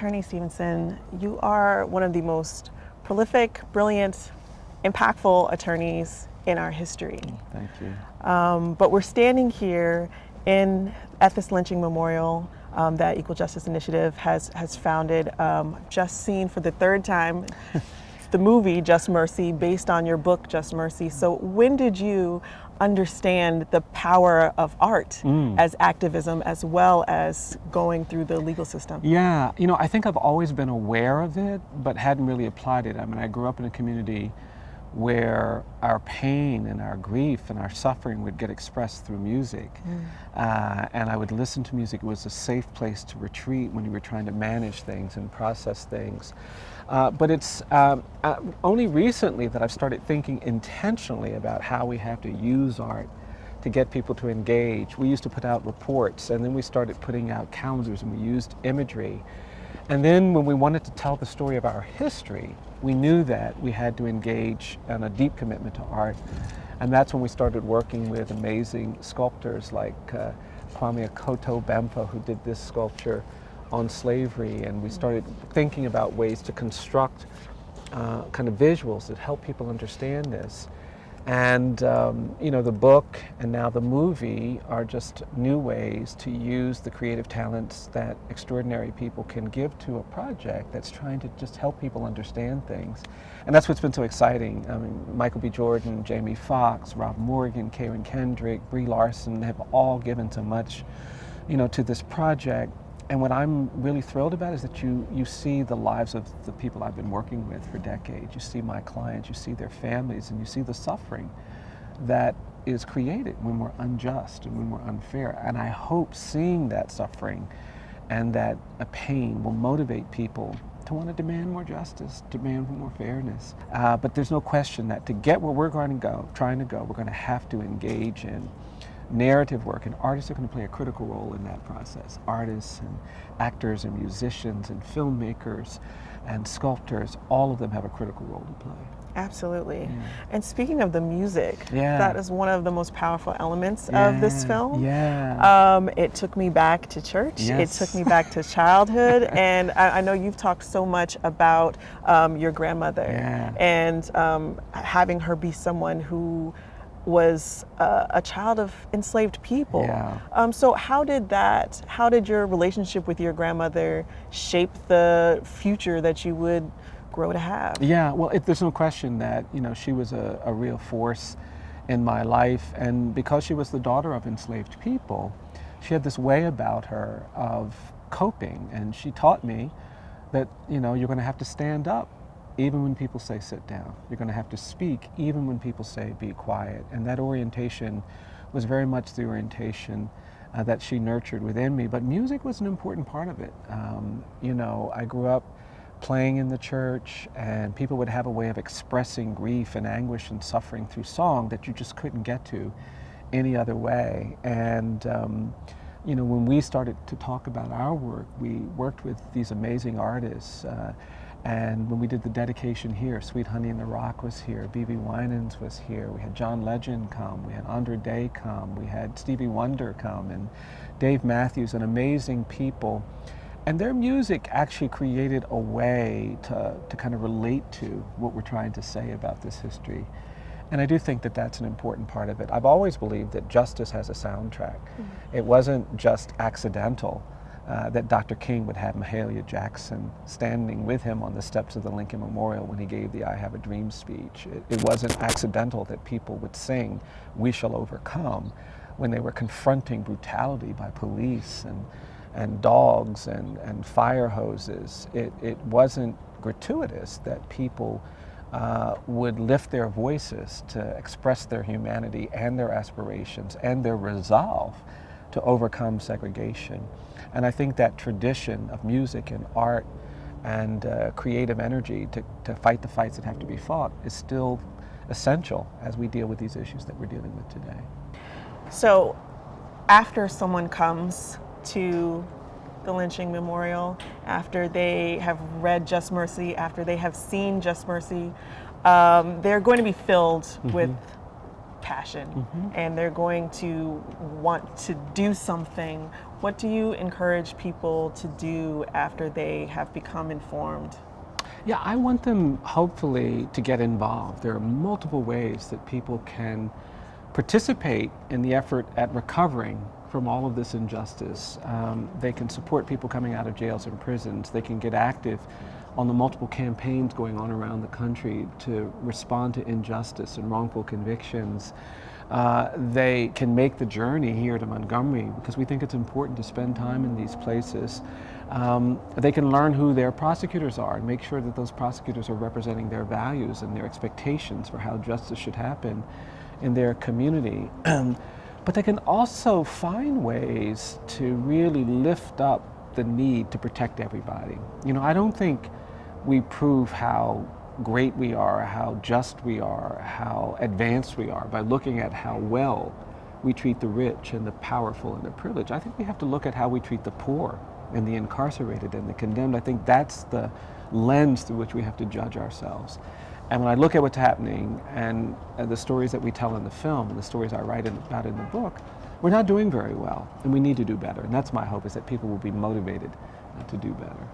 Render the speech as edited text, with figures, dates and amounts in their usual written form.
Attorney Stevenson, you are one of the most prolific, brilliant, impactful attorneys in our history. Thank you. But we're standing here at this lynching memorial that Equal Justice Initiative has founded. Just seen for the third time the movie Just Mercy, based on your book Just Mercy. So when did you understand the power of art as activism, as well as going through the legal system? Yeah, I think I've always been aware of it, but hadn't really applied it. I mean, I grew up in a community where our pain and our grief and our suffering would get expressed through music. And I would listen to music. It was a safe place to retreat when you were trying to manage things and process things. But it's only recently that I've started thinking intentionally about how we have to use art to get people to engage. We used to put out reports, and then we started putting out calendars, and we used imagery. And then when we wanted to tell the story of our history, we knew that we had to engage in a deep commitment to art. And that's when we started working with amazing sculptors like Kwame Akoto Bemfo, who did this sculpture on slavery. And we started thinking about ways to construct kind of visuals that help people understand this. And the book and now the movie are just new ways to use the creative talents that extraordinary people can give to a project that's trying to just help people understand things. And that's what's been so exciting. I mean, Michael B. Jordan, Jamie Foxx, Rob Morgan, Karen Kendrick, Brie Larson have all given so much, to this project. And what I'm really thrilled about is that you see the lives of the people I've been working with for decades. You see my clients, you see their families, and you see the suffering that is created when we're unjust and when we're unfair. And I hope seeing that suffering and that pain will motivate people to want to demand more justice, demand more fairness. But there's no question that to get where we're trying to go, we're going to have to engage in narrative work, and artists are going to play a critical role in that process. Artists and actors and musicians and filmmakers and sculptors, all of them have a critical role to play. Absolutely. Yeah. And speaking of the music, that is one of the most powerful elements of this film. It took me back to church. It took me back to childhood. And I know you've talked so much about your grandmother and having her be someone who was a child of enslaved people. So how did your relationship with your grandmother shape the future that you would grow to have? Yeah, well, there's no question that, she was a real force in my life. And because she was the daughter of enslaved people, she had this way about her of coping. And she taught me that, you're going to have to stand up even when people say sit down. You're going to have to speak even when people say be quiet. And that orientation was very much the orientation that she nurtured within me. But music was an important part of it. I grew up playing in the church, and people would have a way of expressing grief and anguish and suffering through song that you just couldn't get to any other way. And when we started to talk about our work, we worked with these amazing artists. And when we did the dedication here, Sweet Honey in the Rock was here, B.B. Winans was here, we had John Legend come, we had Andre Day come, we had Stevie Wonder come, and Dave Matthews, and amazing people. And their music actually created a way to kind of relate to what we're trying to say about this history. And I do think that that's an important part of it. I've always believed that justice has a soundtrack. It wasn't just accidental that Dr. King would have Mahalia Jackson standing with him on the steps of the Lincoln Memorial when he gave the I Have a Dream speech. It wasn't accidental that people would sing We Shall Overcome when they were confronting brutality by police and dogs and fire hoses. It wasn't gratuitous that people would lift their voices to express their humanity and their aspirations and their resolve to overcome segregation. And I think that tradition of music and art and creative energy to fight the fights that have to be fought is still essential as we deal with these issues that we're dealing with today. So after someone comes to the lynching memorial, after they have read Just Mercy, after they have seen Just Mercy, they're going to be filled with passion and they're going to want to do something. What do you encourage people to do after they have become informed? Yeah, I want them hopefully to get involved. There are multiple ways that people can participate in the effort at recovering from all of this injustice. They can support people coming out of jails and prisons. They can get active on the multiple campaigns going on around the country to respond to injustice and wrongful convictions. They can make the journey here to Montgomery because we think it's important to spend time in these places. They can learn who their prosecutors are and make sure that those prosecutors are representing their values and their expectations for how justice should happen in their community. But they can also find ways to really lift up the need to protect everybody. You know, I don't think we prove how great we are, how just we are, how advanced we are by looking at how well we treat the rich and the powerful and the privileged. I think we have to look at how we treat the poor and the incarcerated and the condemned. I think that's the lens through which we have to judge ourselves. And when I look at what's happening and the stories that we tell in the film and the stories I write about in the book, we're not doing very well and we need to do better. And that's my hope, is that people will be motivated to do better.